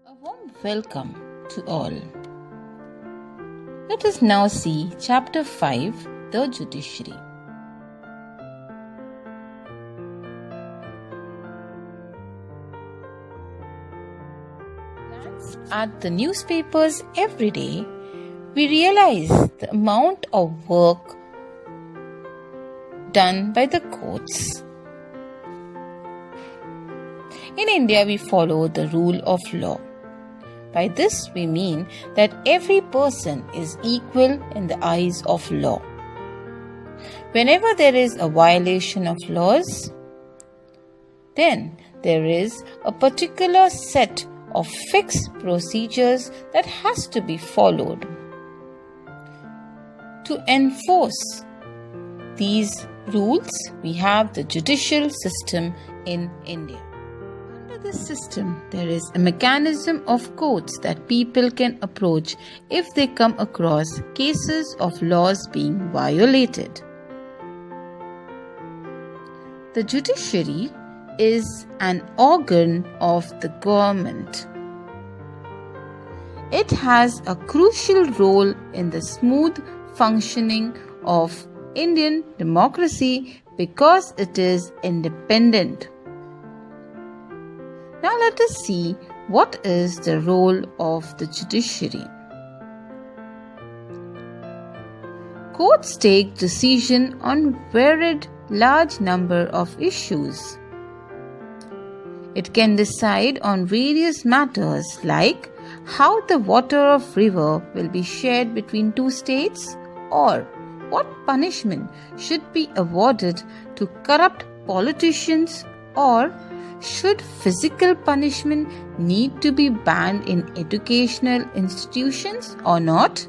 A warm welcome to all. Let us now see Chapter 5, the Judiciary. Glance at the newspapers every day, we realize the amount of work done by the courts. In India, we follow the rule of law. By this, we mean that every person is equal in the eyes of law. Whenever there is a violation of laws, then there is a particular set of fixed procedures that has to be followed. To enforce these rules, we have the judicial system in India. Under this system, there is a mechanism of courts that people can approach if they come across cases of laws being violated. The judiciary is an organ of the government. It has a crucial role in the smooth functioning of Indian democracy because it is independent. Now let us see what is the role of the judiciary. Courts take decision on varied large number of issues. It can decide on various matters like how the water of river will be shared between two states or what punishment should be awarded to corrupt politicians or should physical punishment need to be banned in educational institutions or not?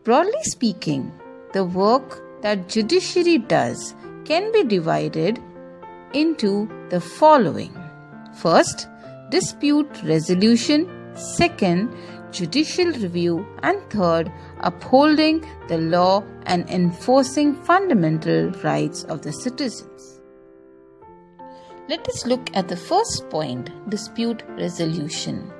Broadly speaking, the work that judiciary does can be divided into the following. First, dispute resolution. Second, judicial review. And third, upholding the law and enforcing fundamental rights of the citizens. Let us look at the first point, dispute resolution.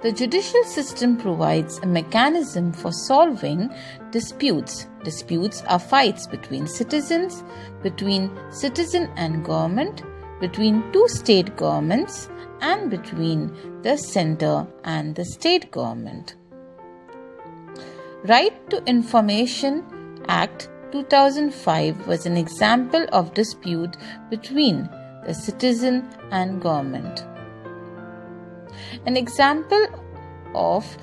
The judicial system provides a mechanism for solving disputes. Disputes are fights between citizens, between citizen and government, between two state governments, and between the center and the state government. Right to Information Act 2005 was an example of dispute between the citizen and government. An example of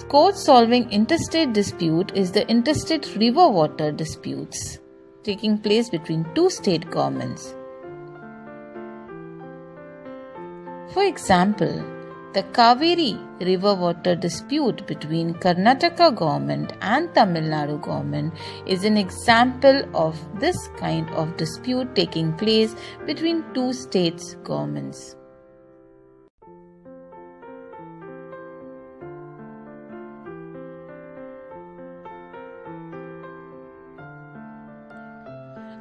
court solving interstate dispute is the interstate river water disputes taking place between two state governments. For example, the Kaveri river water dispute between Karnataka government and Tamil Nadu government is an example of this kind of dispute taking place between two states' governments.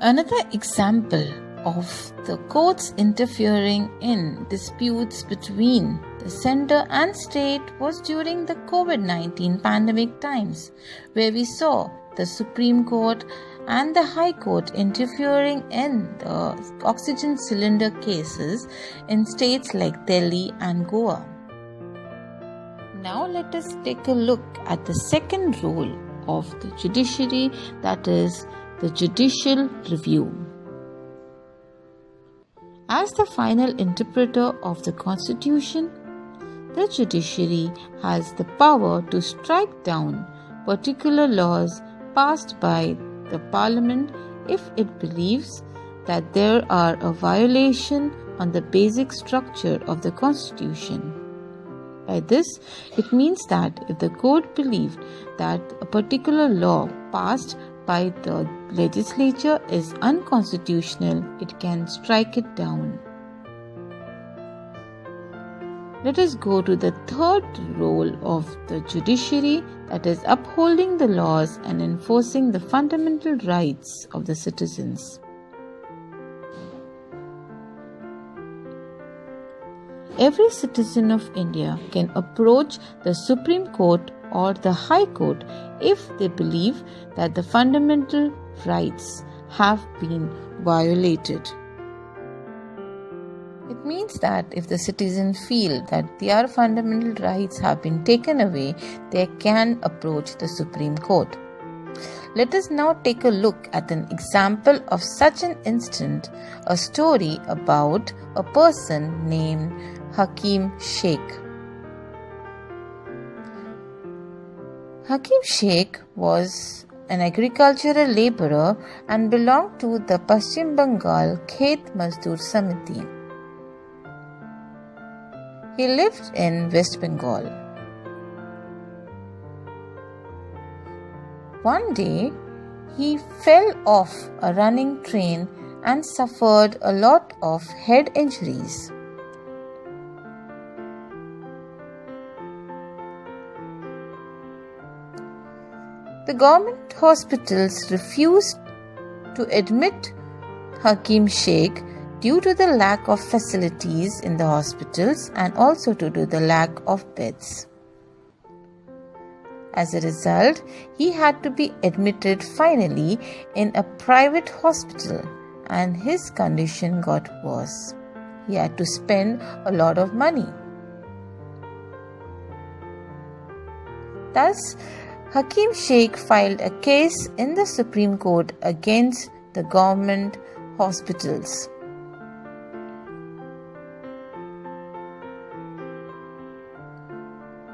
Another example of the courts interfering in disputes between the center and state was during the COVID-19 pandemic times, where we saw the Supreme Court and the High Court interfering in the oxygen cylinder cases in states like Delhi and Goa. Now let us take a look at the second role of the judiciary, that is the judicial review. As the final interpreter of the Constitution, the judiciary has the power to strike down particular laws passed by the Parliament if it believes that there are a violation on the basic structure of the Constitution. By this, it means that if the court believed that a particular law passed by the legislature is unconstitutional, it can strike it down. Let us go to the third role of the judiciary, that is upholding the laws and enforcing the fundamental rights of the citizens. every citizen of India can approach the Supreme Court or the High Court if they believe that the fundamental rights have been violated. It means that if the citizens feel that their fundamental rights have been taken away, they can approach the Supreme Court. Let us now take a look at an example of such an incident, a story about a person named Hakim Sheikh. Hakim Sheikh was an agricultural laborer and belonged to the Paschim Bengal Khet Mazdoor Samiti. He lived in West Bengal. One day, he fell off a running train and suffered a lot of head injuries. The government hospitals refused to admit Hakim Sheikh due to the lack of facilities in the hospitals and also due to the lack of beds. As a result, he had to be admitted finally in a private hospital and his condition got worse. He had to spend a lot of money. Thus, Hakim Sheikh filed a case in the Supreme Court against the government hospitals.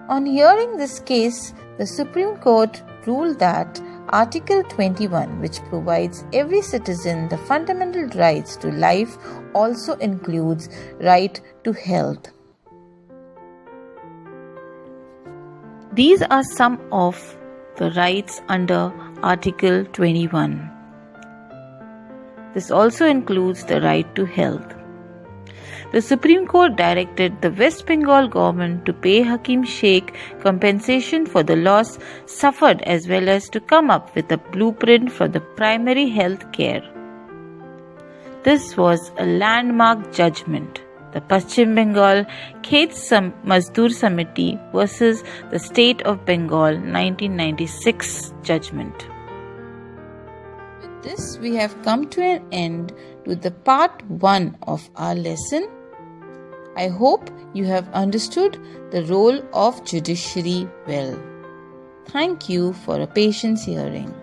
On hearing this case, the Supreme Court ruled that Article 21, which provides every citizen the fundamental rights to life, also includes right to health. These are some of the rights under Article 21. This also includes the right to health. The Supreme Court directed the West Bengal government to pay Hakim Sheikh compensation for the loss suffered as well as to come up with a blueprint for the primary health care. This was a landmark judgment. The Paschim Bengal Khet Mazdoor Samiti versus the State of Bengal 1996 judgment. With this, we have come to an end to the part 1 of our lesson. I hope you have understood the role of judiciary well. Thank you for a patient hearing.